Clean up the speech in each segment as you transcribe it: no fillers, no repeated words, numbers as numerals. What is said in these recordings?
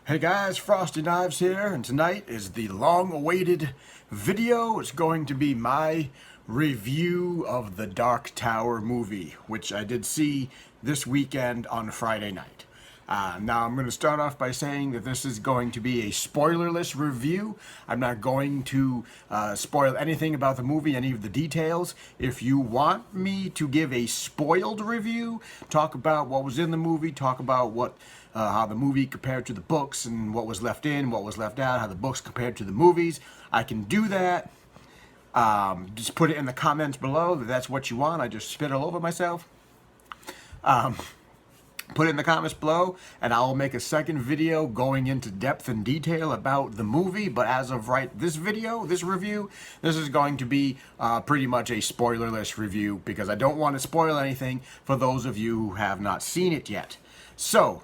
Hey guys, Frosty Knives here, and tonight is the long-awaited video. It's going to be my review of the Dark Tower movie, which I did see this weekend on Friday night. Now I'm going to start off by saying that this is going to be a spoilerless review. I'm not going to spoil anything about the movie, any of the details. If you want me to give a spoiled review, talk about what was in the movie, talk about how the movie compared to the books and what was left in, what was left out, how the books compared to the movies, I can do that. Just put it in the comments below if that's what you want. I just spit all over myself. Put it in the comments below, and I'll make a second video going into depth and detail about the movie. But as of this review, this is going to be pretty much a spoilerless review because I don't want to spoil anything for those of you who have not seen it yet. So,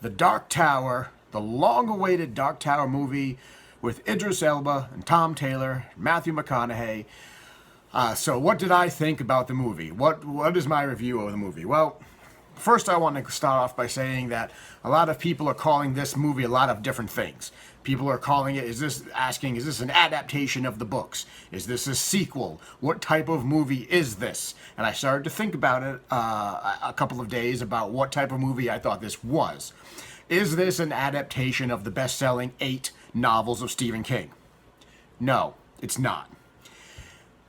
The Dark Tower, the long-awaited Dark Tower movie with Idris Elba and Tom Taylor, Matthew McConaughey. So what did I think about the movie? What is my review of the movie? Well, first I want to start off by saying that a lot of people are calling this movie a lot of different things. People are calling it, is this an adaptation of the books? Is this a sequel? What type of movie is this? And I started to think about it a couple of days about what type of movie I thought this was. Is this an adaptation of the best-selling 8 novels of Stephen King? No, it's not.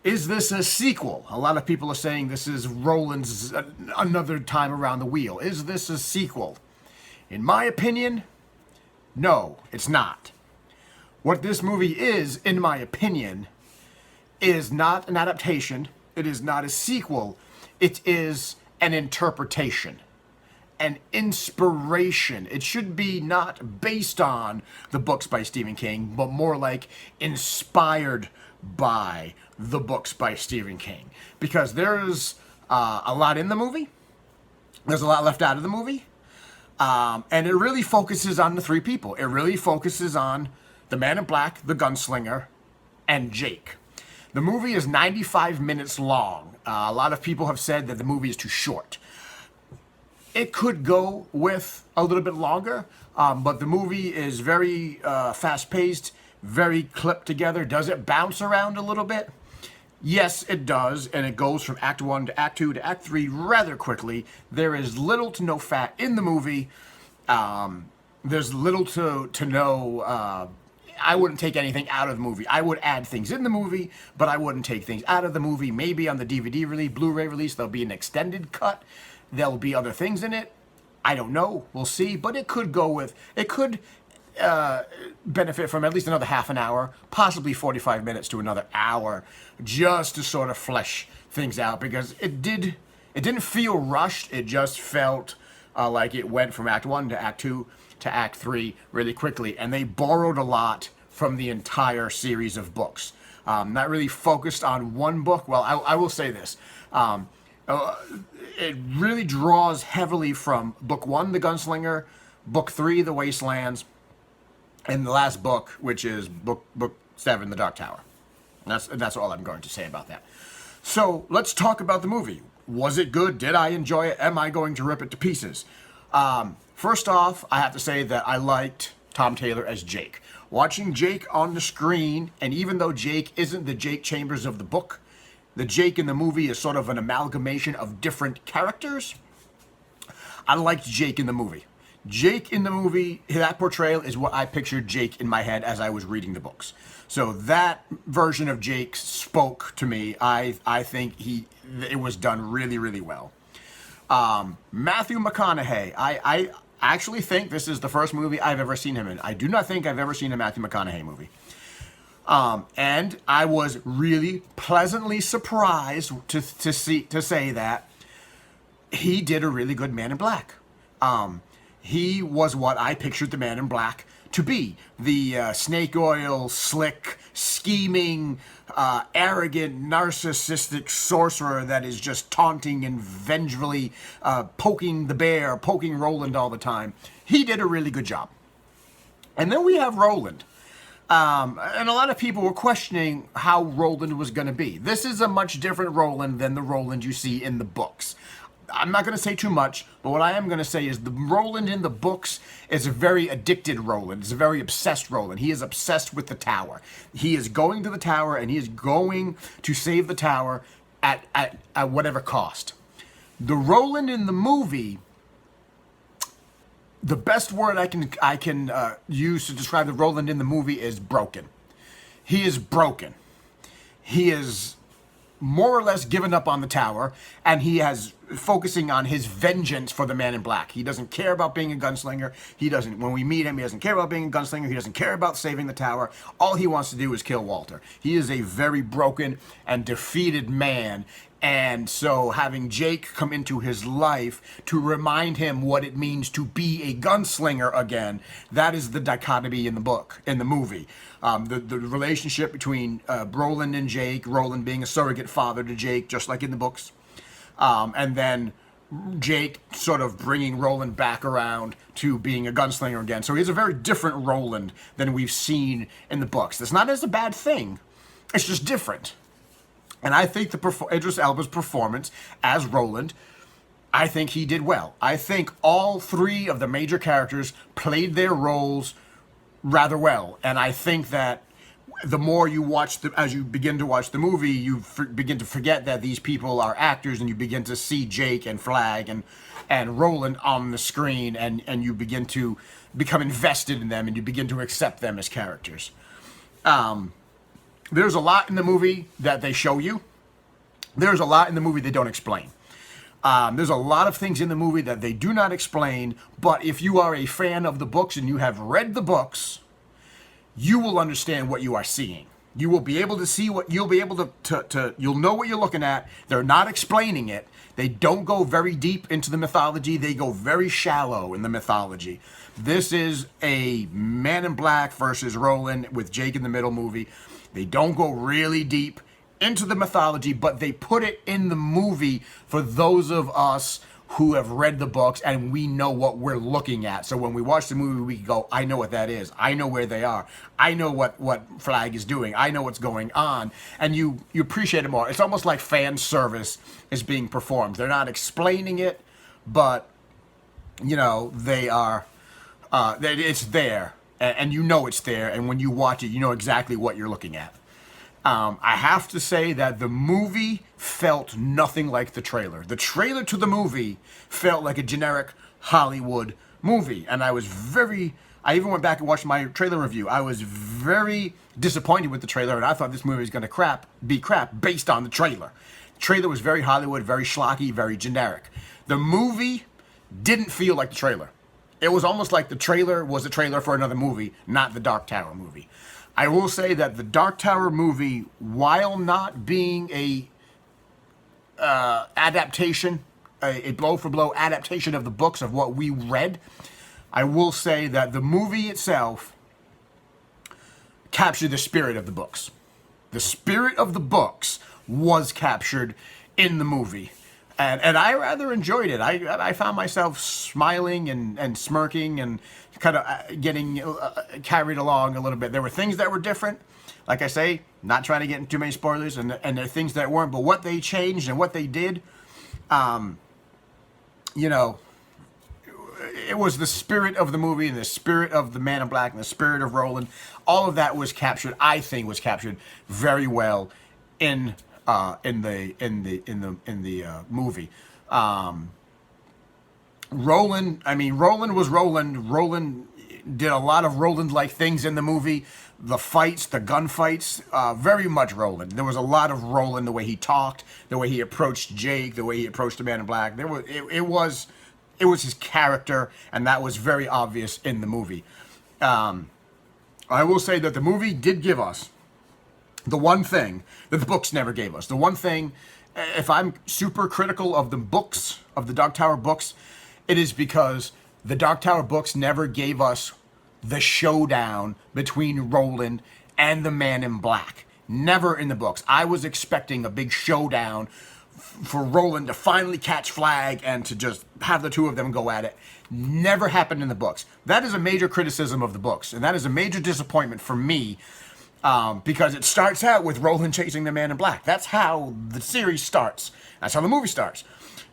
Is this a sequel? A lot of people are saying this is Roland's Another Time Around the Wheel. Is this a sequel? In my opinion, no, it's not. What this movie is, in my opinion, is not an adaptation. It is not a sequel. It is an interpretation, an inspiration. It should be not based on the books by Stephen King, but more like inspired by the books by Stephen King. Because there's a lot in the movie. There's a lot left out of the movie. And it really focuses on the 3 people. It really focuses on the Man in Black, the gunslinger, and Jake. The movie is 95 minutes long. A lot of people have said that the movie is too short. It could go with a little bit longer, but the movie is very fast-paced, very clipped together. Does it bounce around a little bit? Yes, it does, and it goes from Act 1 to Act 2 to Act 3 rather quickly. There is little to no fat in the movie. There's little to no... I wouldn't take anything out of the movie. I would add things in the movie, but I wouldn't take things out of the movie. Maybe on the DVD release, Blu-ray release, there'll be an extended cut. There'll be other things in it. I don't know. We'll see. But it could go with... It could benefit from at least another half an hour, possibly 45 minutes to another hour, just to sort of flesh things out, because it didn't feel rushed. It just felt like it went from Act 1 to Act 2 to Act 3 really quickly, and they borrowed a lot from the entire series of books. Not really focused on one book. Well, I will say this. It really draws heavily from Book 1, The Gunslinger, Book 3, The Wastelands, and the last book, which is book 7, The Dark Tower. That's all I'm going to say about that. So let's talk about the movie. Was it good? Did I enjoy it? Am I going to rip it to pieces? First off, I have to say that I liked Tom Taylor as Jake. Watching Jake on the screen, and even though Jake isn't the Jake Chambers of the book, the Jake in the movie is sort of an amalgamation of different characters. I liked Jake in the movie. Jake in the movie, that portrayal is what I pictured Jake in my head as I was reading the books. So that version of Jake spoke to me. I think it was done really, really well. Matthew McConaughey, I actually think this is the first movie I've ever seen him in. I do not think I've ever seen a Matthew McConaughey movie. And I was really pleasantly surprised to say that he did a really good Man in Black. He was what I pictured the Man in Black to be. The snake oil, slick, scheming, arrogant, narcissistic sorcerer that is just taunting and vengefully poking the bear, poking Roland all the time. He did a really good job. And then we have Roland. And a lot of people were questioning how Roland was going to be. This is a much different Roland than the Roland you see in the books. I'm not going to say too much, but what I am going to say is the Roland in the books is a very addicted Roland. It's a very obsessed Roland. He is obsessed with the tower. He is going to the tower, and he is going to save the tower at whatever cost. The Roland in the movie, the best word I can use to describe the Roland in the movie is broken. He is broken. He is more or less given up on the tower, and he has focusing on his vengeance for the Man in Black. He doesn't care about being a gunslinger. He doesn't, when we meet him, he doesn't care about being a gunslinger. He doesn't care about saving the tower. All he wants to do is kill Walter. He is a very broken and defeated man. And so having Jake come into his life to remind him what it means to be a gunslinger again, that is the dichotomy in the book, in the movie. The relationship between Roland and Jake, Roland being a surrogate father to Jake, just like in the books. And then Jake sort of bringing Roland back around to being a gunslinger again. So he's a very different Roland than we've seen in the books. That's not as a bad thing. It's just different. And I think Idris Elba's performance as Roland, I think he did well. I think all three of the major characters played their roles rather well. And I think that the more you watch, as you begin to watch the movie, you begin to forget that these people are actors, and you begin to see Jake and Flag and Roland on the screen, and you begin to become invested in them, and you begin to accept them as characters. There's a lot in the movie that they show you. There's a lot in the movie they don't explain. There's a lot of things in the movie that they do not explain, but if you are a fan of the books and you have read the books, you will understand what you are seeing. You will be able to see what you'll be able to you'll know what you're looking at. They're not explaining it. They don't go very deep into the mythology. They go very shallow in the mythology. This is a Man in Black versus Roland with Jake in the middle movie. They don't go really deep into the mythology, but they put it in the movie for those of us who have read the books and we know what we're looking at. So when we watch the movie, we go, I know what that is. I know where they are. I know what Flag is doing. I know what's going on. And you appreciate it more. It's almost like fan service is being performed. They're not explaining it, but, you know, they are, it's there. And you know it's there, and when you watch it, you know exactly what you're looking at. I have to say that the movie felt nothing like the trailer. The trailer to the movie felt like a generic Hollywood movie, and I even went back and watched my trailer review. I was very disappointed with the trailer, and I thought this movie was going to be crap based on the trailer. The trailer was very Hollywood, very schlocky, very generic. The movie didn't feel like the trailer. It was almost like the trailer was a trailer for another movie, not the Dark Tower movie. I will say that the Dark Tower movie, while not being a adaptation, a blow-for-blow adaptation of the books of what we read, I will say that the movie itself captured the spirit of the books. The spirit of the books was captured in the movie. And I rather enjoyed it. I found myself smiling and smirking and kind of getting carried along a little bit. There were things that were different. Like I say, not trying to get into too many spoilers, and there are things that weren't. But what they changed and what they did, you know, it was the spirit of the movie and the spirit of the Man in Black and the spirit of Roland. All of that was captured. I think was captured very well in the movie. Roland was Roland. Roland did a lot of Roland-like things in the movie. The fights, the gunfights, very much Roland. There was a lot of Roland, the way he talked, the way he approached Jake, the way he approached the Man in Black. It was his character, and that was very obvious in the movie. I will say that the movie did give us the one thing that the books never gave us. The one thing, if I'm super critical of the books, of the Dark Tower books, it is because the Dark Tower books never gave us the showdown between Roland and the Man in Black. Never in the books. I was expecting a big showdown for Roland to finally catch Flag and to just have the two of them go at it. Never happened in the books. That is a major criticism of the books, and that is a major disappointment for me. Because it starts out with Roland chasing the Man in Black. That's how the series starts. That's how the movie starts.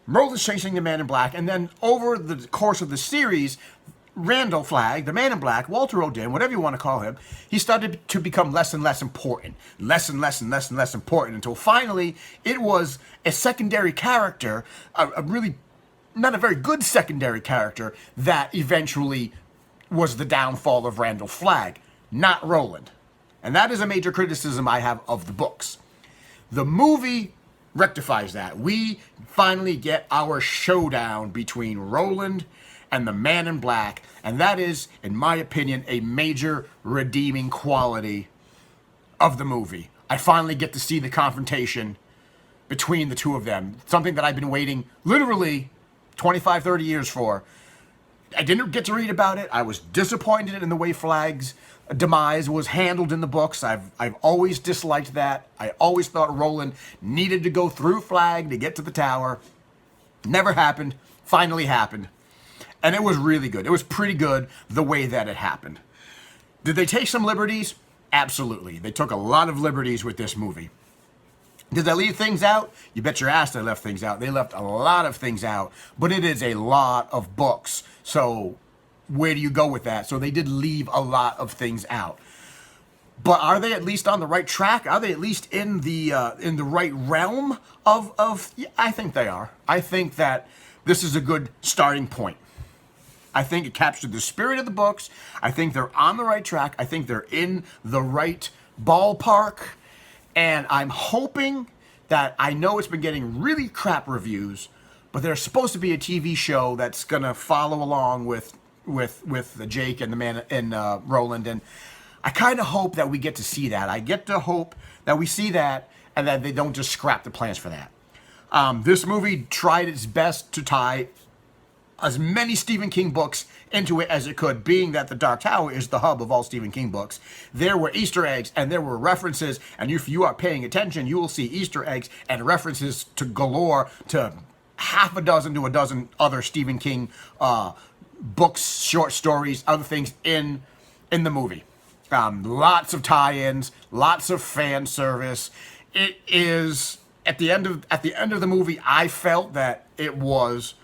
Roland's chasing the Man in Black, and then over the course of the series, Randall Flagg, the Man in Black, Walter O'Din, whatever you want to call him, he started to become less and less important. Less and less and less and less important until finally it was a secondary character, a really not a very good secondary character, that eventually was the downfall of Randall Flagg, not Roland. And that is a major criticism I have of the books. The movie rectifies that. We finally get our showdown between Roland and the Man in Black, and that is, in my opinion, a major redeeming quality of the movie. I finally get to see the confrontation between the two of them, something that I've been waiting literally 25, 30 years for. I didn't get to read about it. I was disappointed in the way Flagg's demise was handled in the books. I've always disliked that. I always thought Roland needed to go through Flagg to get to the tower. Never happened. Finally happened. And it was really good. It was pretty good the way that it happened. Did they take some liberties? Absolutely. They took a lot of liberties with this movie. Did they leave things out? You bet your ass they left things out. They left a lot of things out, but it is a lot of books. So where do you go with that? So they did leave a lot of things out. But are they at least on the right track? Are they at least in the right realm of? Yeah, I think they are. I think that this is a good starting point. I think it captured the spirit of the books. I think they're on the right track. I think they're in the right ballpark. And I'm hoping that, I know it's been getting really crap reviews, but there's supposed to be a TV show that's going to follow along with Jake and the Man and Roland. And I kind of hope that we get to see that. I get to hope that we see that and that they don't just scrap the plans for that. This movie tried its best to tie as many Stephen King books into it as it could, being that The Dark Tower is the hub of all Stephen King books. There were Easter eggs and there were references, and if you are paying attention, you will see Easter eggs and references to galore to half a dozen to a dozen other Stephen King books, short stories, other things in the movie. Lots of tie-ins, lots of fan service. It is at the end of the movie, I felt that it was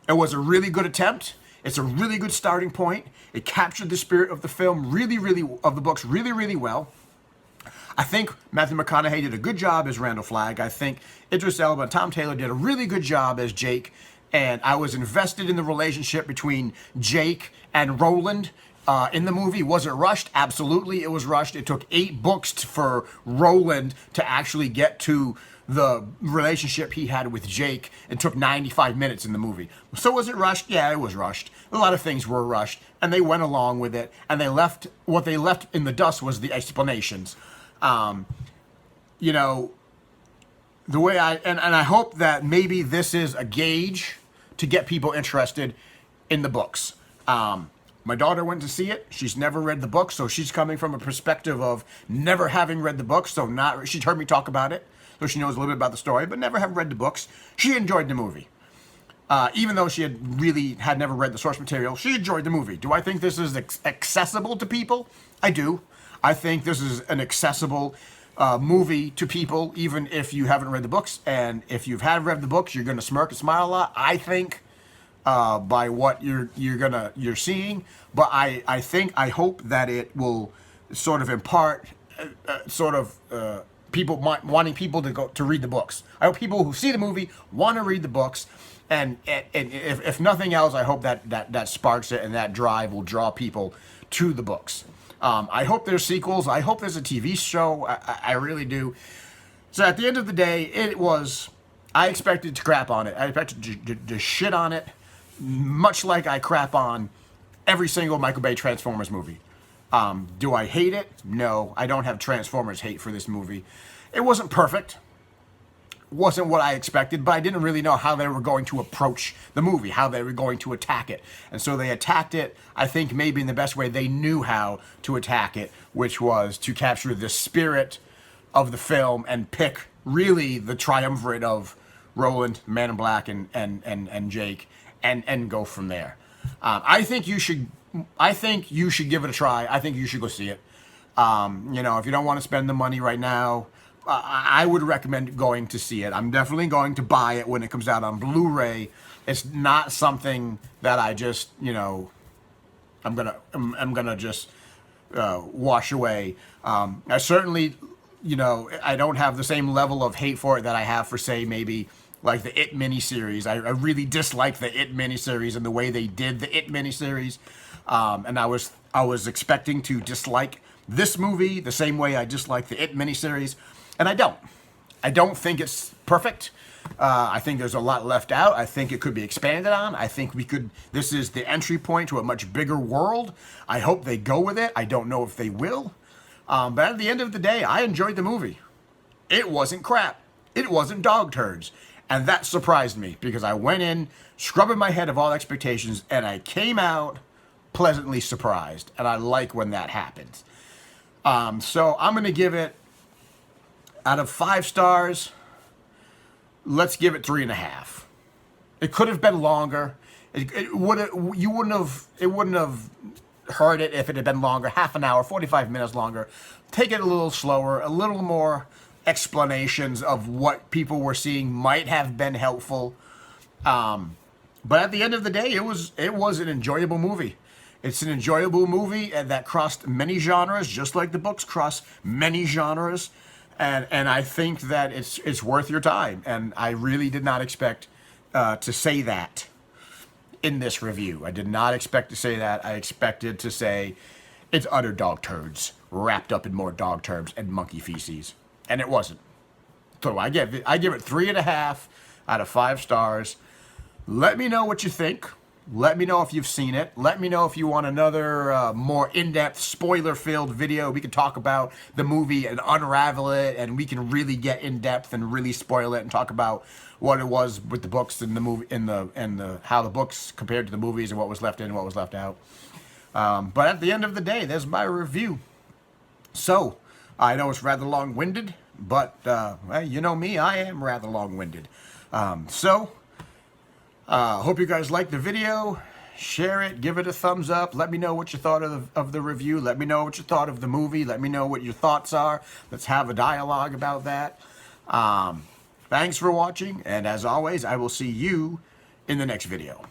a really good attempt. It's a really good starting point. It captured the spirit of the film of the books really, really well. I think Matthew McConaughey did a good job as Randall Flagg. I think Idris Elba and Tom Taylor did a really good job as Jake. And I was invested in the relationship between Jake and Roland in the movie. Was it rushed? Absolutely, it was rushed. It took 8 books for Roland to actually get to the relationship he had with Jake. It took 95 minutes in the movie. So was it rushed? Yeah, it was rushed. A lot of things were rushed, and they went along with it, and what they left in the dust was the explanations. You know, the way and I hope that maybe this is a gauge to get people interested in the books. My daughter went to see it. She's never read the book, so she's coming from a perspective of never having read the book, so she's heard me talk about it, so she knows a little bit about the story, but never have read the books. She enjoyed the movie. Even though she had never read the source material, she enjoyed the movie. Do I think this is accessible to people? I do. I think this is an accessible movie to people, even if you haven't read the books. And if you have read the books, you're going to smirk and smile a lot, I think, by what you're seeing. But I hope that it will sort of impart people wanting people to read the books. I hope people who see the movie want to read the books, and if nothing else, I hope that sparks it, and that drive will draw people to the books. I hope there's sequels. I hope there's a TV show. I really do. So at the end of the day, I expected to crap on it. I expected to shit on it, much like I crap on every single Michael Bay Transformers movie. Do I hate it? No, I don't have Transformers hate for this movie. It wasn't perfect. Wasn't what I expected, but I didn't really know how they were going to approach the movie, how they were going to attack it. And so they attacked it, I think, maybe in the best way they knew how to attack it, which was to capture the spirit of the film and pick really the triumvirate of Roland, Man in Black, and Jake, and go from there. I think you should give it a try. I think you should go see it. If you don't want to spend the money right now, I would recommend going to see it. I'm definitely going to buy it when it comes out on Blu-ray. It's not something that I just, you know, I'm gonna just wash away. I certainly, you know, I don't have the same level of hate for it that I have for, say, maybe like the It miniseries. I really dislike the It miniseries and the way they did the It miniseries, and I was expecting to dislike this movie the same way I dislike the It miniseries, and I don't. I don't think it's perfect. I think there's a lot left out. I think it could be expanded on. I think this is the entry point to a much bigger world. I hope they go with it. I don't know if they will. But at the end of the day, I enjoyed the movie. It wasn't crap. It wasn't dog turds. And that surprised me because I went in scrubbing my head of all expectations and I came out pleasantly surprised. And I like when that happens. So I'm going to give it, out of 5 stars, let's give it 3.5. It could have been longer. It wouldn't have hurt it if it had been longer, half an hour, 45 minutes longer. Take it a little slower, a little more explanations of what people were seeing might have been helpful. But at the end of the day, it was an enjoyable movie. It's an enjoyable movie that crossed many genres, just like the books cross many genres. And I think that it's worth your time. And I really did not expect to say that in this review. I did not expect to say that. I expected to say it's utter dog turds wrapped up in more dog turds and monkey feces. And it wasn't. So I give it 3.5 out of 5 stars. Let me know what you think. Let me know if you've seen it. Let me know if you want another more in-depth, spoiler-filled video. We can talk about the movie and unravel it, and we can really get in-depth and really spoil it and talk about what it was with the books and the movie and the how the books compared to the movies and what was left in and what was left out. But at the end of the day, there's my review. So I know it's rather long-winded, but well, you know me, I am rather long-winded. Hope you guys liked the video. Share it, give it a thumbs up. Let me know what you thought of the review. Let me know what you thought of the movie. Let me know what your thoughts are. Let's have a dialogue about that. Thanks for watching, and as always, I will see you in the next video.